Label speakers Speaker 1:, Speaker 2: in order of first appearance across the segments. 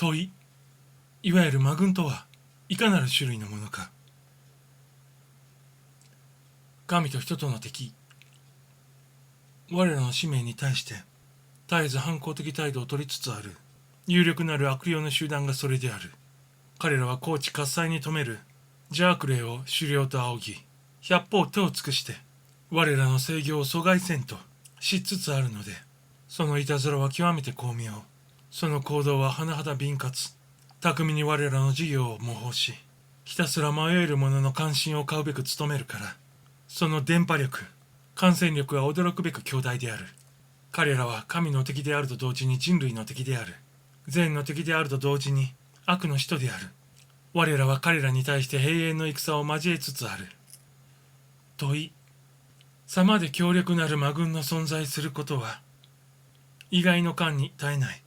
Speaker 1: 問い。いわゆる魔軍とはいかなる種類のものか。神と人との敵。我らの使命に対して絶えず反抗的態度を取りつつある有力なる悪霊の集団がそれである。彼らは高知喝采に止める邪悪霊を狩猟と仰ぎ、百方手を尽くして我らの制御を阻害せんとしつつあるので、そのいたずらは極めて巧妙。その行動は甚だ敏捷。巧みに我らの事業を模倣し、ひたすら迷える者の関心を買うべく努めるから、その電波力、感染力は驚くべく強大である。彼らは神の敵であると同時に人類の敵である。善の敵であると同時に悪の使徒である。我らは彼らに対して永遠の戦を交えつつある。問い。さまで強力なる魔軍の存在することは、意外の感に絶えない。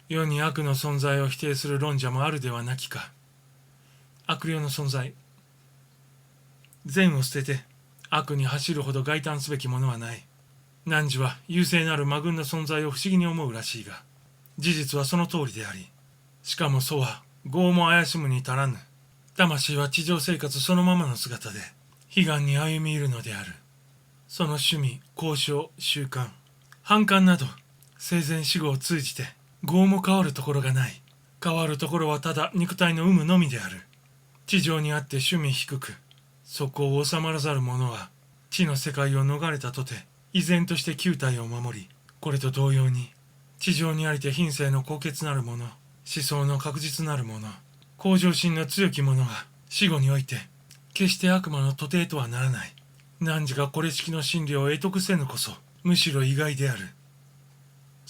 Speaker 1: 世に悪の存在を否定する論者もあるではなきか。悪霊の存在。善を捨てて悪に走るほど慨嘆すべきものはない。汝は優勢なる魔軍の存在を不思議に思うらしいが、事実はその通りであり、しかもそうは業も怪しむに足らぬ。魂は地上生活そのままの姿で悲願に歩み入るのである。その趣味、交渉、習慣、反感など生前死後を通じて業も変わるところがない。変わるところはただ肉体の有無のみである。地上にあって趣味低く、そこを収まらざる者は地の世界を逃れたとて依然として旧体を守り、これと同様に地上にありて品性の高潔なる者、思想の確実なる者、向上心の強き者は死後において決して悪魔の徒弟とはならない。汝がこれ式の真理を得得せぬこそむしろ意外である。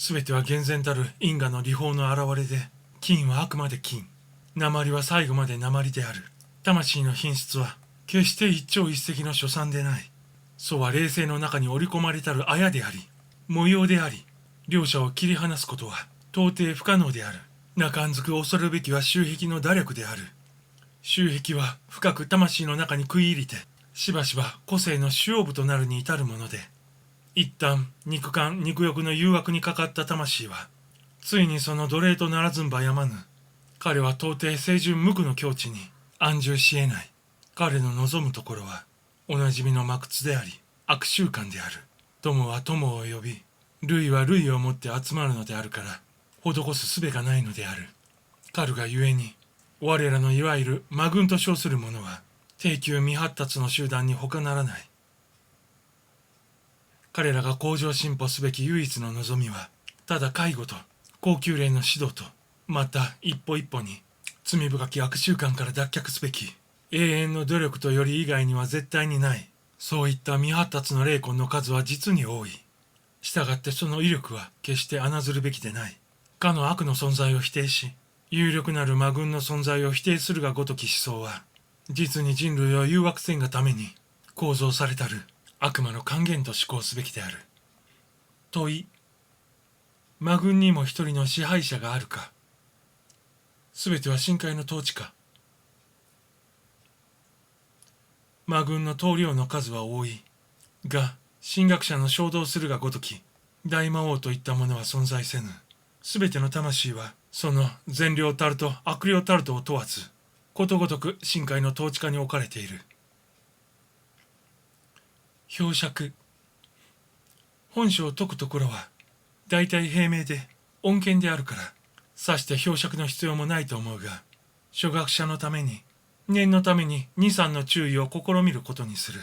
Speaker 1: すべては厳然たる因果の理法の現れで、金はあくまで金、鉛は最後まで鉛である。魂の品質は決して一朝一夕の所産でない。そうは霊性の中に織り込まれたる綾であり、模様であり、両者を切り離すことは到底不可能である。中んずく恐るべきは習癖の打力である。習癖は深く魂の中に食い入りて、しばしば個性の主要部となるに至るもので、一旦肉感肉欲の誘惑にかかった魂はついにその奴隷とならずんばやまぬ。彼は到底清純無垢の境地に安住し得ない。彼の望むところはおなじみの魔屈であり悪習慣である。友は友を呼び、類は類をもって集まるのであるから、施す術がないのである。かるがゆえに我らのいわゆる魔軍と称する者は低級未発達の集団に他ならない。彼らが向上進歩すべき唯一の望みは、ただ介護と高級霊の指導と、また一歩一歩に罪深き悪習慣から脱却すべき永遠の努力とより以外には絶対にない。そういった未発達の霊魂の数は実に多い。したがってその威力は決して侮るべきでない。かの悪の存在を否定し、有力なる魔軍の存在を否定するがごとき思想は、実に人類を誘惑せんがために構造されたる悪魔の還元と思考すべきである。問い。魔軍にも一人の支配者があるか。すべては深海の統治か。魔軍の棟梁の数は多いが、神学者の衝動するがごとき大魔王といったものは存在せぬ。すべての魂はその善良たると悪霊たるとを問わず、ことごとく深海の統治下に置かれている。表釈。本書を解くところは大体平明で穏健であるから、さして表釈の必要もないと思うが、初学者のために念のために2、3の注意を試みることにする。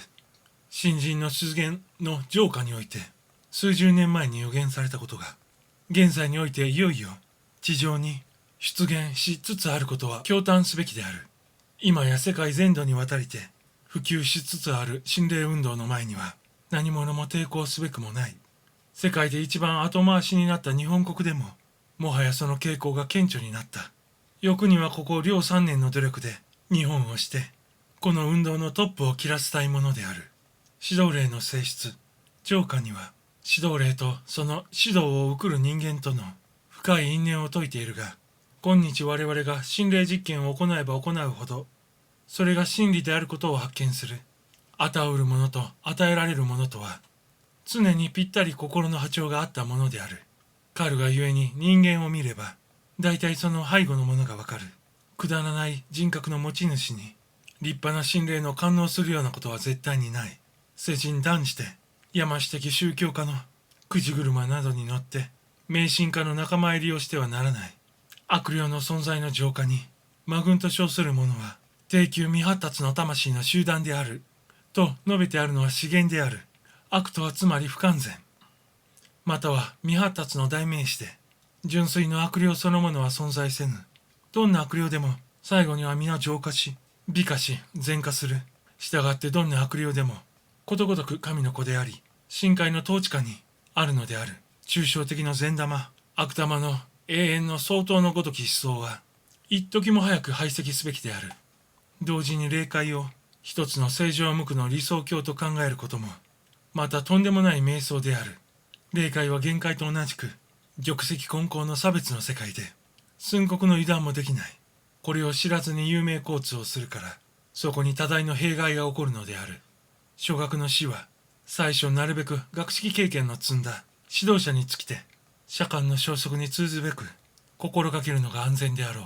Speaker 1: 新人の出現の浄化において数十年前に予言されたことが、現在においていよいよ地上に出現しつつあることは驚嘆すべきである。今や世界全土にわたりて普及しつつある心霊運動の前には何者も抵抗すべくもない。世界で一番後回しになった日本国でも、もはやその傾向が顕著になった。欲にはここ両3年の努力で日本をして、この運動のトップを切らせたいものである。指導霊の性質、浄化には指導霊とその指導を受くる人間との深い因縁を説いているが、今日我々が心霊実験を行えば行うほど、それが真理であることを発見する。与うるものと与えられるものとは、常にぴったり心の波長があったものである。かるがゆえに人間を見れば、大体その背後のものがわかる。くだらない人格の持ち主に立派な心霊の感応するようなことは絶対にない。世人断じて山師的宗教家のくじ車などに乗って迷信家の仲間入りをしてはならない。悪霊の存在の浄化に魔軍と称する者は低級未発達の魂の集団であると述べてあるのは資源である。悪とはつまり不完全、または未発達の代名詞で、純粋の悪霊そのものは存在せぬ。どんな悪霊でも最後には皆浄化し美化し善化する。したがってどんな悪霊でもことごとく神の子であり深海の統治下にあるのである。抽象的の善玉悪玉の永遠の相当のごとき思想は一時も早く排斥すべきである。同時に霊界を一つの正常無垢の理想郷と考えることもまたとんでもない瞑想である。霊界は限界と同じく玉石混交の差別の世界で寸刻の油断もできない。これを知らずに有名交通をするからそこに多大の弊害が起こるのである。諸学の死は最初なるべく学識経験の積んだ指導者に尽きて社会の消息に通ずべく心がけるのが安全であろう。